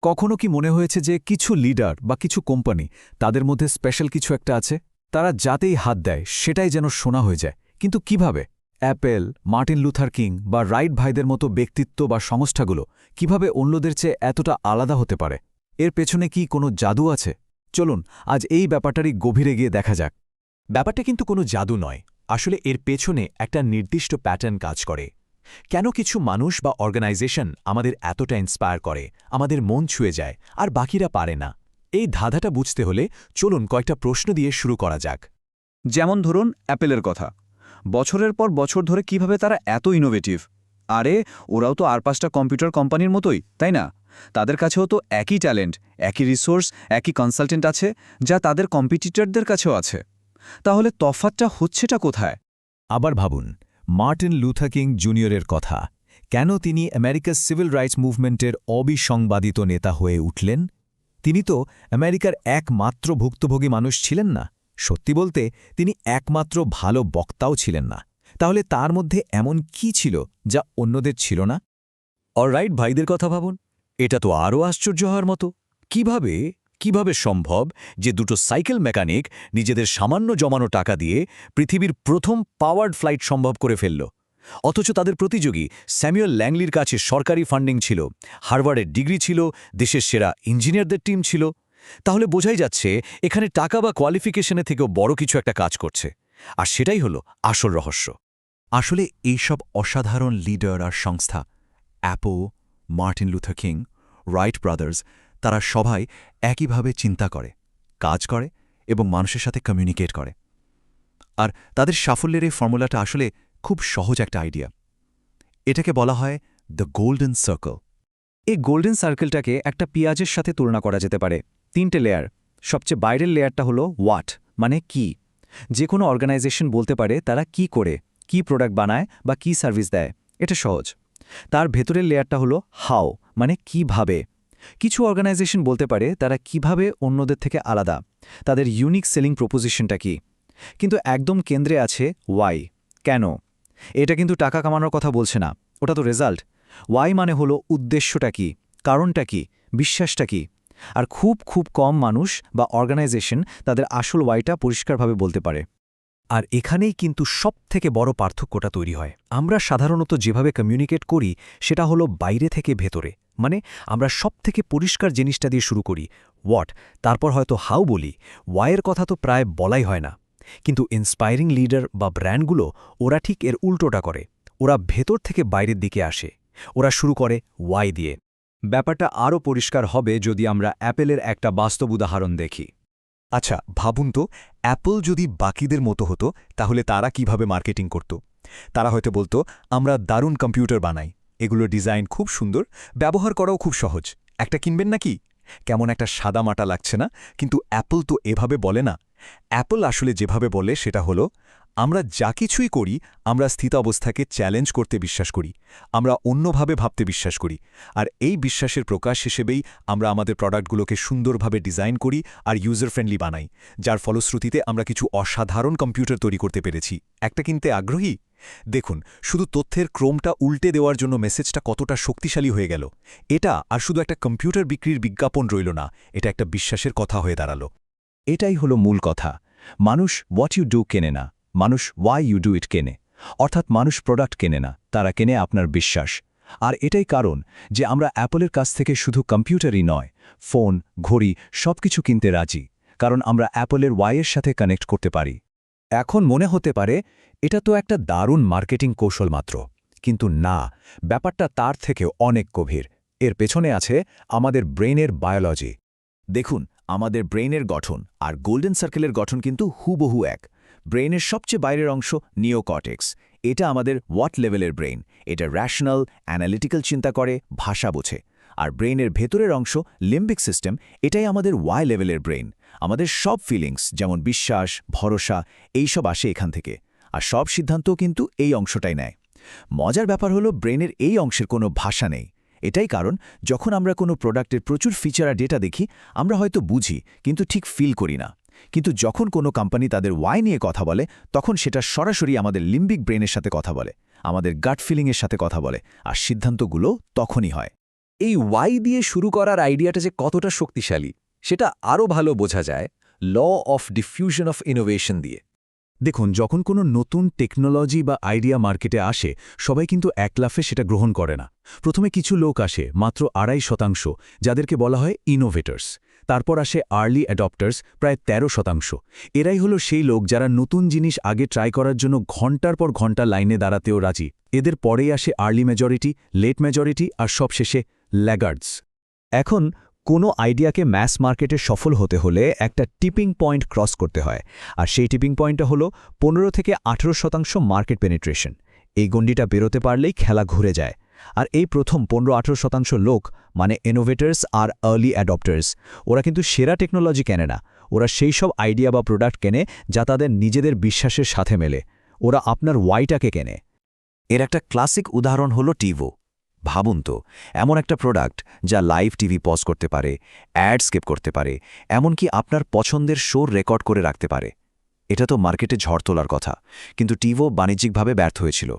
কখনো কি মনে হয়েছে যে কিছু লিডার বা কিছু কোম্পানি তাদের মধ্যে স্পেশাল কিছু একটা আছে, তারা যাতেই হাত দেয় সেটাই যেন শোনা হয়ে যায়? কিন্তু কিভাবে অ্যাপেল, মার্টিন লুথার কিং বা রাইট ভাইদের মতো ব্যক্তিত্ব বা সংস্থাগুলো কিভাবে অন্যদের চেয়ে এতটা আলাদা হতে পারে? এর পেছনে কি কোনো জাদু আছে? চলুন আজ এই ব্যাপারটারই গভীরে গিয়ে দেখা যাক। ব্যাপারটা কিন্তু কোনো জাদু নয়। আসলে এর পেছনে একটা নির্দিষ্ট প্যাটার্ন কাজ করে। কেন কিছু মানুষ বা অর্গানাইজেশন আমাদের এতটা ইন্সপায়ার করে, আমাদের মন ছুঁয়ে যায়, আর বাকিরা পারে না? এই ধাঁধাটা বুঝতে হলে চলুন কয়েকটা প্রশ্ন দিয়ে শুরু করা যাক। যেমন ধরুন অ্যাপেলের কথা। বছরের পর বছর ধরে কিভাবে তারা এত ইনোভেটিভ? আরে ওরাও তো আর 5টা কম্পিউটার কোম্পানির মতোই, তাই না? তাদের কাছেও তো একই ট্যালেন্ট, একই রিসোর্স, একই কনসালটেন্ট আছে, যা তাদের কম্পিটিটরদের কাছেও আছে। তাহলে তফাৎটা হচ্ছেটা কোথায়? আবার ভাবুন মার্টিন লুথার কিং জুনিয়রের কথা। কেন তিনি আমেরিকার সিভিল রাইটস মুভমেন্টের অবিসংবাদিত নেতা হয়ে উঠলেন? তিনি তো আমেরিকার একমাত্র ভুক্তভোগী মানুষ ছিলেন না। সত্যি বলতে তিনি একমাত্র ভালো বক্তাও ছিলেন না। তাহলে তার মধ্যে এমন কি ছিল যা অন্যদের ছিল না? অলরাইট ভাইদের কথা ভাবুন। এটা তো আরও আশ্চর্য হওয়ার মতো। কিভাবে সম্ভব যে দুটো সাইকেল মেকানিক নিজেদের সামান্য জমানো টাকা দিয়ে পৃথিবীর প্রথম পাওয়ার্ড ফ্লাইট সম্ভব করে ফেলল? অথচ তাদের প্রতিযোগী স্যামুয়েল ল্যাংলির কাছে সরকারি ফান্ডিং ছিল, হার্ভার্ডের ডিগ্রি ছিল, দেশের সেরা ইঞ্জিনিয়ারদের টিম ছিল। তাহলে বোঝাই যাচ্ছে এখানে টাকা বা কোয়ালিফিকেশনে থেকেও বড় কিছু একটা কাজ করছে। আর সেটাই হলো আসল রহস্য। আসলে এইসব অসাধারণ লিডার আর সংস্থা, Apple, Martin Luther king, right brothers, তারা সবাই একইভাবে চিন্তা করে, কাজ করে এবং মানুষের সাথে কমিউনিকেট করে। আর তাদের সাফল্যের এই ফর্মুলাটা আসলে খুব সহজ একটা আইডিয়া। এটাকে বলা হয় দ্য গোল্ডেন সার্কেল। এই গোল্ডেন সার্কেলটাকে একটা পেঁয়াজের সাথে তুলনা করা যেতে পারে। 3টে লেয়ার। সবচেয়ে বাইরের লেয়ারটা হলো হোয়াট, মানে কি। যে কোনো অর্গানাইজেশন বলতে পারে তারা কি করে, কি প্রোডাক্ট বানায় বা কি সার্ভিস দেয়। এটা সহজ। তার ভেতরের লেয়ারটা হলো হাউ, মানে কিভাবে। কিছু অর্গানাইজেশন বলতে পারে তারা কিভাবে অন্যদের থেকে আলাদা, তাদের ইউনিক সেলিং প্রপোজিশনটা কি। কিন্তু একদম কেন্দ্রে আছে ওয়াই, কেন। এটা কিন্তু টাকা কামানোর কথা বলছে না, ওটা তো রেজাল্ট। ওয়াই মানে হলো উদ্দেশ্যটা কি, কারণটা কি, বিশ্বাসটা কি। আর খুব খুব কম মানুষ বা অর্গানাইজেশন তাদের আসল ওয়াইটা পরিষ্কারভাবে বলতে পারে। আর এখানেই কিন্তু সবথেকে বড় পার্থক্যটা তৈরি হয়। আমরা সাধারণত যেভাবে কমিউনিকেট করি সেটা হলো বাইরে থেকে ভেতরে। মানে আমরা সবথেকে পরিষ্কার জিনিসটা দিয়ে শুরু করি, হোয়াট, তারপর হয়তো হাউ বলি। ওয়াইয়ের কথা তো প্রায় বলাই হয় না। কিন্তু ইন্সপায়ারিং লিডার বা ব্র্যান্ডগুলো ওরা ঠিক এর উল্টোটা করে। ওরা ভেতর থেকে বাইরের দিকে আসে। ওরা শুরু করে ওয়াই দিয়ে। ব্যাপারটা আরও পরিষ্কার হবে যদি আমরা অ্যাপেলের একটা বাস্তব উদাহরণ দেখি। আচ্ছা ভাবুন তো, অ্যাপল যদি বাকিদের মতো হতো তাহলে তারা কিভাবে মার্কেটিং করত? তারা হয়তো বলতো, আমরা দারুণ কম্পিউটার বানাই, এগুলো ডিজাইন খুব সুন্দর, ব্যবহার করাও খুব সহজ, একটা কিনবেন নাকি? কেমন একটা সাদামাটা লাগছে না? কিন্তু অ্যাপল তো এভাবে বলে না। অ্যাপল আসলে যেভাবে বলে সেটা হলো, আমরা যা কিছুই করি আমরা স্থিতাবস্থাকে চ্যালেঞ্জ করতে বিশ্বাস করি, আমরা অন্যভাবে ভাবতে বিশ্বাস করি। আর এই বিশ্বাসের প্রকাশ হিসেবেই আমরা আমাদের প্রোডাক্টগুলোকে সুন্দরভাবে ডিজাইন করি আর ইউজার ফ্রেন্ডলি বানাই, যার ফলশ্রুতিতে আমরা কিছু অসাধারণ কম্পিউটার তৈরি করতে পেরেছি। একটা কিনতে আগ্রহী? দেখুন, শুধু তথ্যের ক্রমটা উল্টে দেওয়ার জন্য মেসেজটা কতটা শক্তিশালী হয়ে গেল। এটা আর শুধু একটা কম্পিউটার বিক্রির বিজ্ঞাপন রইল না, এটা একটা বিশ্বাসের কথা হয়ে দাঁড়ালো। এটাই হলো মূল কথা। মানুষ হোয়াট ইউ ডু কেনে না, মানুষ ওয়াই ইউ ডু ইট কেনে। অর্থাৎ মানুষ প্রোডাক্ট কেনে না, তারা কেনে আপনার বিশ্বাস। আর এটাই কারণ যে আমরা অ্যাপলের কাছ থেকে শুধু কম্পিউটারই নয়, ফোন, ঘড়ি সবকিছু কিনতে রাজি, কারণ আমরা অ্যাপলের ওয়াইয়ের সাথে কানেক্ট করতে পারি। এখন মনে হতে পারে এটা তো একটা দারুণ মার্কেটিং কৌশল মাত্র। কিন্তু না, ব্যাপারটা তার থেকেও অনেক গভীর। এর পেছনে আছে আমাদের ব্রেইনের বায়োলজি। দেখুন, আমাদের ব্রেইনের গঠন আর গোল্ডেন সার্কেলের গঠন কিন্তু হুবহু এক। ব্রেইনের সবচেয়ে বাইরের অংশ নিওকর্টেক্স। এটা আমাদের হোয়াট লেভেলের ব্রেইন। এটা র্যাশনাল, অ্যানালিটিক্যাল চিন্তা করে, ভাষা বোঝে। আর ব্রেইনের ভেতরের অংশ লিম্বিক সিস্টেম, এটাই আমাদের ওয়াই লেভেলের ব্রেইন। আমাদের সব ফিলিংস যেমন বিশ্বাস, ভরসা এইসব আসে এখান থেকে। আর সব সিদ্ধান্তও কিন্তু এই অংশটাই নেয়। মজার ব্যাপার হলো ব্রেইনের এই অংশের কোনো ভাষা নেই। এটাই কারণ যখন আমরা কোনো প্রোডাক্টের প্রচুর ফিচার আর ডেটা দেখি, আমরা হয়তো বুঝি কিন্তু ঠিক ফিল করি না। কিন্তু যখন কোনো কোম্পানি তাদের ওয়াই নিয়ে কথা বলে, তখন সেটা সরাসরি আমাদের লিম্বিক ব্রেনের সাথে কথা বলে, আমাদের গাট ফিলিংয়ের সাথে কথা বলে, আর সিদ্ধান্তগুলো তখনই হয়। এই ওয়াই দিয়ে শুরু করার আইডিয়াটা যে কতটা শক্তিশালী সেটা আরও ভালো বোঝা যায় law of diffusion of innovation দিয়ে। দেখুন, যখন কোনো নতুন টেকনোলজি বা আইডিয়া মার্কেটে আসে, সবাই কিন্তু এক লাফে সেটা গ্রহণ করে না। প্রথমে কিছু লোক আসে, মাত্র 2.5%, যাদেরকে বলা হয় ইনোভেটর্স। তারপর আসে আর্লি অ্যাডপ্টার্স, প্রায় 13%। এরাই হলো সেই লোক যারা নতুন জিনিস আগে ট্রাই করার জন্য ঘন্টার পর ঘন্টা লাইনে দাঁড়াতেও রাজি। এদের পরেই আসে আর্লি মেজরিটি, লেট মেজরিটি আর সবশেষে ল্যাগার্ডস। এখন কোনো আইডিয়াকে ম্যাস মার্কেটে সফল হতে হলে একটা টিপিং পয়েন্ট ক্রস করতে হয়, আর সেই টিপিং পয়েন্টটা হলো 15 থেকে 18% মার্কেট পেনিট্রেশন। এই গণ্ডিটা বেরোতে পারলেই খেলা ঘুরে যায়। আর এই প্রথম 15-18% লোক মানে ইনোভেটার্স আর আর্লি অ্যাডপ্টার্স, ওরা কিন্তু সেরা টেকনোলজি কেনে না, ওরা সেই সব আইডিয়া বা প্রোডাক্ট কেনে যা তাদের নিজেদের বিশ্বাসের সাথে মেলে। ওরা আপনার ওয়াইটাকে কেনে। এর একটা ক্লাসিক উদাহরণ হলো টিভো। ভাবুন তো, এমন একটা প্রোডাক্ট যা লাইভ টিভি পজ করতে পারে, অ্যাড স্কেপ করতে পারে, এমনকি আপনার পছন্দের শোর রেকর্ড করে রাখতে পারে। এটা তো মার্কেটে ঝড় তোলার কথা, কিন্তু টিভো বাণিজ্যিকভাবে ব্যর্থ হয়েছিল।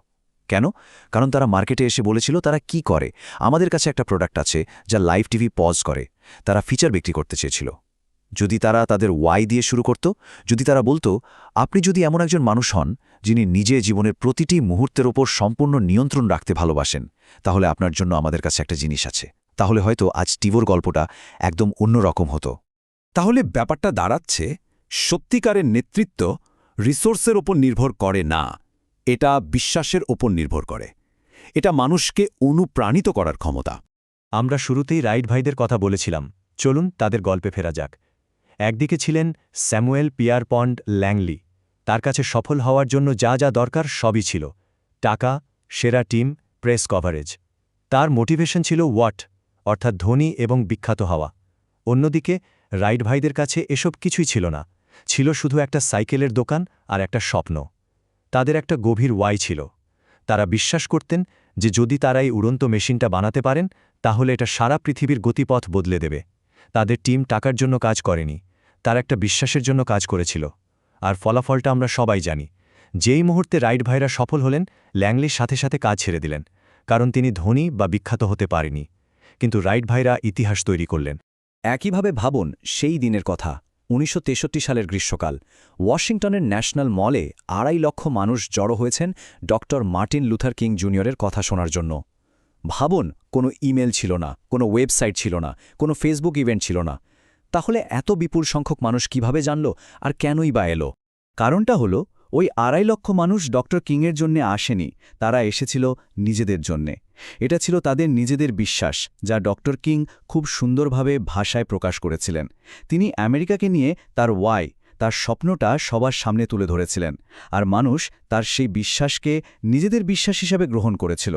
কেন? কারণ তারা মার্কেটে এসে বলেছিল তারা কি করে, আমাদের কাছে একটা প্রোডাক্ট আছে যা লাইভ টিভি পজ করে। তারা ফিচার বিক্রি করতে চেয়েছিল। যদি তারা তাদের ওয়াই দিয়ে শুরু করত, যদি তারা বলতো, আপনি যদি এমন একজন মানুষ হন যিনি নিজে জীবনের প্রতিটি মুহূর্তের ওপর সম্পূর্ণ নিয়ন্ত্রণ রাখতে ভালোবাসেন, তাহলে আপনার জন্য আমাদের কাছে একটা জিনিস আছে, তাহলে হয়তো আজ টিভোর গল্পটা একদম অন্যরকম হতো। তাহলে ব্যাপারটা দাঁড়াচ্ছে, সত্যিকারের নেতৃত্ব রিসোর্সের ওপর নির্ভর করে না, এটা বিশ্বাসের ওপর নির্ভর করে। এটা মানুষকে অনুপ্রাণিত করার ক্ষমতা। আমরা শুরুতেই রাইট ভাইদের কথা বলেছিলাম, চলুন তাদের গল্পে ফেরা যাক। একদিকে ছিলেন স্যামুয়েল পিয়ারপন্ড ল্যাংলি। তার কাছে সফল হওয়ার জন্য যা যা দরকার সবই ছিল: টাকা, সেরা টিম, প্রেস কভারেজ। তার মোটিভেশন ছিল ওয়াট, অর্থাৎ ধনী এবং বিখ্যাত হওয়া। অন্যদিকে রাইট ভাইদের কাছে এসব কিছুই ছিল না, ছিল শুধু একটা সাইকেলের দোকান আর একটা স্বপ্ন। তাদের একটা গভীর ওয়াই ছিল। তারা বিশ্বাস করতেন যে যদি তারা এই উড়ন্ত মেশিনটা বানাতে পারেন, তাহলে এটা সারা পৃথিবীর গতিপথ বদলে দেবে। তাদের টিম টাকার জন্য কাজ করেনি, তার একটা বিশ্বাসের জন্য কাজ করেছিল। আর ফলাফলটা আমরা সবাই জানি। যেই মুহূর্তে রাইট ভাইরা সফল হলেন, ল্যাংলির সাথে সাথে কাজ ছেড়ে দিলেন, কারণ তিনি ধনী বা বিখ্যাত হতে পারেনি। কিন্তু রাইট ভাইরা ইতিহাস তৈরি করলেন। একইভাবে ভাবুন সেই দিনের কথা, 1963 সালের গ্রীষ্মকাল। ওয়াশিংটনের ন্যাশনাল মলে 2.5 লক্ষ মানুষ জড়ো হয়েছেন ডক্টর মার্টিন লুথার কিং জুনিয়রের কথা শোনার জন্য। ভাবুন, কোনো ইমেল ছিল না, কোনো ওয়েবসাইট ছিল না, কোনো ফেসবুক ইভেন্ট ছিল না। তাহলে এত বিপুল সংখ্যক মানুষ কিভাবে জানল, আর কেনই বা এলো? কারণটা হলো, ওই 2.5 লক্ষ মানুষ ডক্টর কিংয়ের জন্যে আসেনি, তারা এসেছিল নিজেদের জন্যে। এটা ছিল তাদের নিজেদের বিশ্বাস, যা ডক্টর কিং খুব সুন্দরভাবে ভাষায় প্রকাশ করেছিলেন। তিনি আমেরিকাকে নিয়ে তার ওয়াই, তার স্বপ্নটা সবার সামনে তুলে ধরেছিলেন, আর মানুষ তার সেই বিশ্বাসকে নিজেদের বিশ্বাস হিসাবে গ্রহণ করেছিল।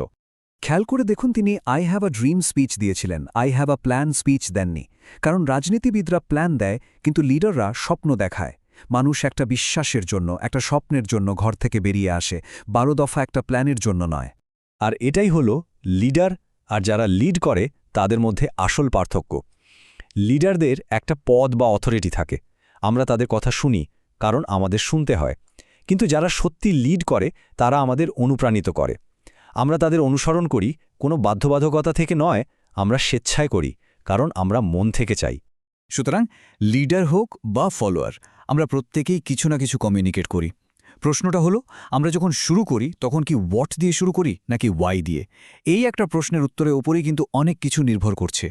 খেয়াল করে দেখুন, তিনি I have a dream speech দিয়েছিলেন, I have a plan speech দেননি। কারণ রাজনীতিবিদরা প্ল্যান দেয়, কিন্তু লিডাররা স্বপ্ন দেখায়। মানুষ একটা বিশ্বাসের জন্য, একটা স্বপ্নের জন্য ঘর থেকে বেরিয়ে আসে, 12 দফা একটা প্ল্যানের জন্য নয়। আর এটাই হলো লিডার আর যারা লিড করে তাদের মধ্যে আসল পার্থক্য। লিডারদের একটা পদ বা অথরিটি থাকে, আমরা তাদের কথা শুনি কারণ আমাদের শুনতে হয়। কিন্তু যারা সত্যি লিড করে তারা আমাদের অনুপ্রাণিত করে। আমরা তাদের অনুসরণ করি কোনো বাধ্যবাধকতা থেকে নয়, আমরা স্বেচ্ছায় করি কারণ আমরা মন থেকে চাই। সুতরাং লিডার হোক বা ফলোয়ার, আমরা প্রত্যেকেই কিছু না কিছু কমিউনিকেট করি। প্রশ্নটা হলো, আমরা যখন শুরু করি তখন কি হোয়াট দিয়ে শুরু করি নাকি ওয়াই দিয়ে? এই একটা প্রশ্নের উত্তরের ওপরেই কিন্তু অনেক কিছু নির্ভর করছে।